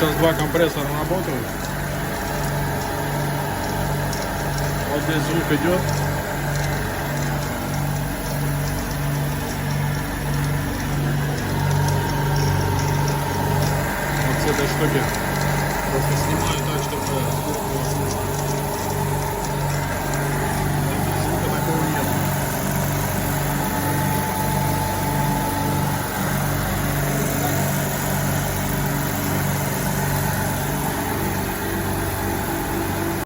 сейчас два компрессора работают. Вот здесь звук идет. Вот с этой штуки.